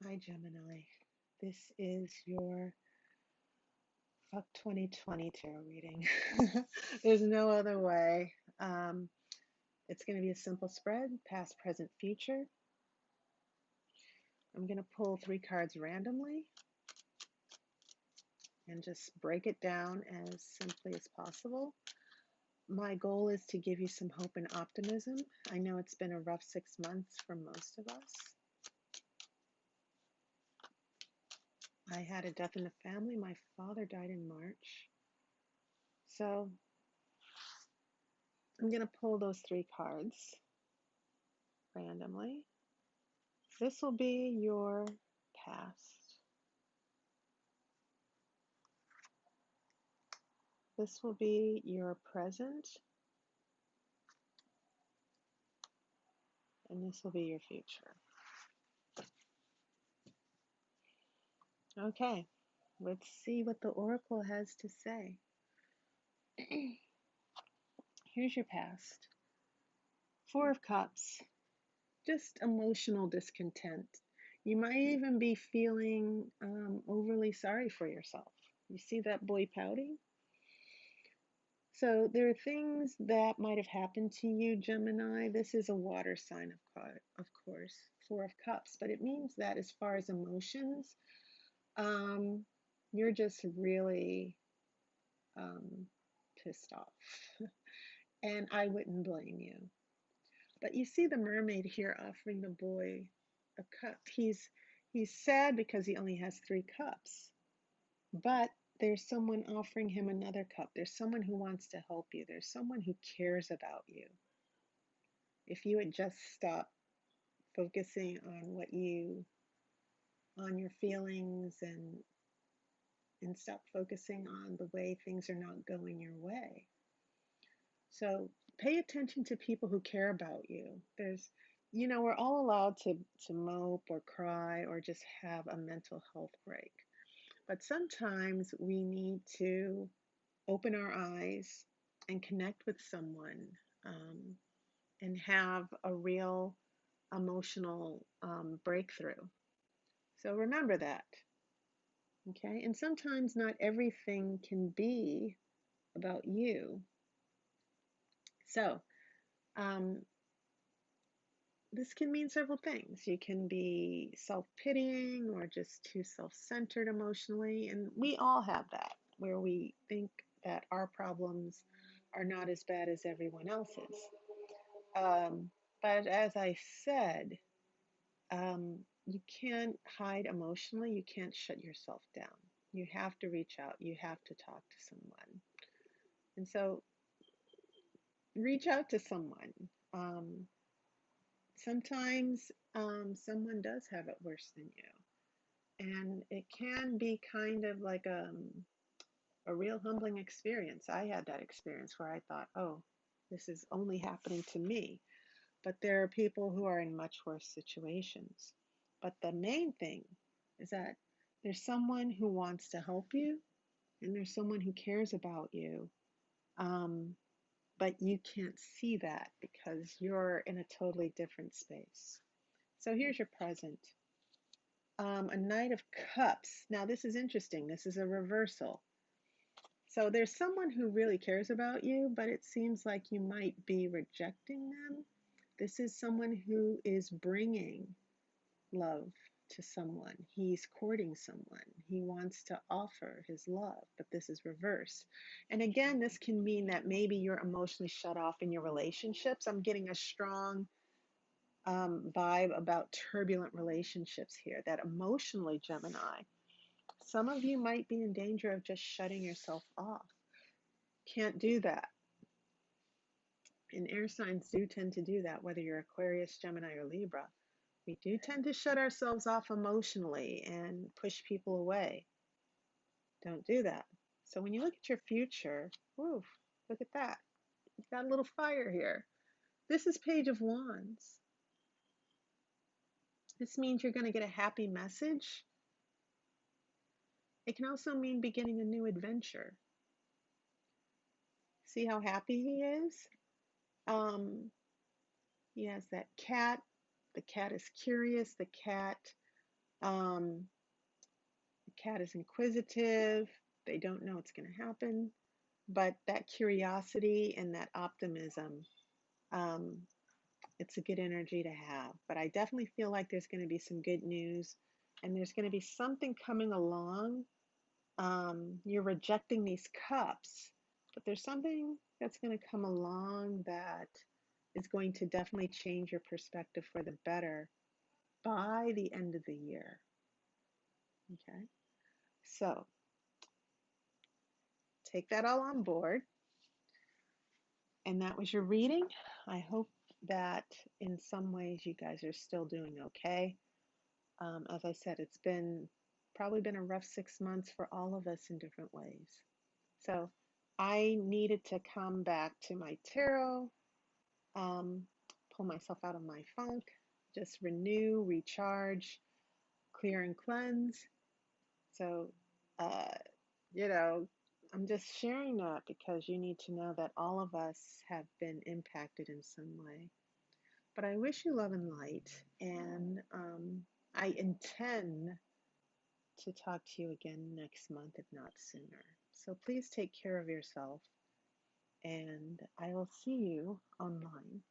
Hi, Gemini. This is your Fuck 2020 tarot reading. There's no other way. It's going to be a simple spread, past, present, future. I'm going to pull 3 cards randomly and just break it down as simply as possible. My goal is to give you some hope and optimism. I know it's been a rough 6 months for most of us. I had a death in the family. My father died in March. So I'm going to pull those 3 cards randomly. This will be your past. This will be your present. And this will be your future. Okay, let's see what the oracle has to say. Here's your past. 4 of Cups. Just emotional discontent. You might even be feeling overly sorry for yourself. You see that boy pouting? So there are things that might have happened to you, Gemini. This is a water sign, of course, 4 of Cups. But it means that as far as emotions, you're just really pissed off. And I wouldn't blame you. But you see the mermaid here offering the boy a cup. He's sad because he only has 3 cups. But there's someone offering him another cup. There's someone who wants to help you. There's someone who cares about you. If you would just stop focusing on your feelings and stop focusing on the way things are not going your way. So pay attention to people who care about you. We're all allowed to mope or cry or just have a mental health break. But sometimes we need to open our eyes and connect with someone and have a real emotional breakthrough. So remember that, okay? And sometimes not everything can be about you. So this can mean several things. You can be self-pitying or just too self-centered emotionally, and we all have that, where we think that our problems are not as bad as everyone else's. But as I said, you can't hide emotionally. You can't shut yourself down. You have to reach out. You have to talk to someone. And so reach out to someone. Sometimes someone does have it worse than you. And it can be kind of like a real humbling experience. I had that experience where I thought, oh, this is only happening to me. But there are people who are in much worse situations. But the main thing is that there's someone who wants to help you and there's someone who cares about you. But you can't see that because you're in a totally different space. So here's your present. A Knight of Cups. Now this is interesting. This is a reversal. So there's someone who really cares about you, but it seems like you might be rejecting them. This is someone who is bringing love to someone. He's courting someone. He wants to offer his love, but this is reverse. And again, this can mean that maybe you're emotionally shut off in your relationships. I'm getting a strong vibe about turbulent relationships here, that emotionally, Gemini, some of you might be in danger of just shutting yourself off. Can't do that. And air signs do tend to do that, whether you're Aquarius, Gemini, or Libra. We do tend to shut ourselves off emotionally and push people away. Don't do that. So when you look at your future, woof, look at that. You've got a little fire here. This is Page of Wands. This means you're going to get a happy message. It can also mean beginning a new adventure. See how happy he is? He has that cat. The cat is curious. The cat The cat is inquisitive. They don't know what's going to happen, but that curiosity and that optimism, um, it's a good energy to have. But I definitely feel like there's going to be some good news, and there's going to be something coming along. You're rejecting these cups, but there's something that's going to come along that is going to definitely change your perspective for the better by the end of the year. Okay, so take that all on board. And that was your reading. I hope that in some ways you guys are still doing okay. As I said, it's probably been a rough 6 months for all of us in different ways. So I needed to come back to my tarot, um, pull myself out of my funk, just renew, recharge, clear and cleanse. So, uh, you know, I'm just sharing that because you need to know that all of us have been impacted in some way. But I wish you love and light, and I intend to talk to you again next month, if not sooner. So please take care of yourself, and I will see you online.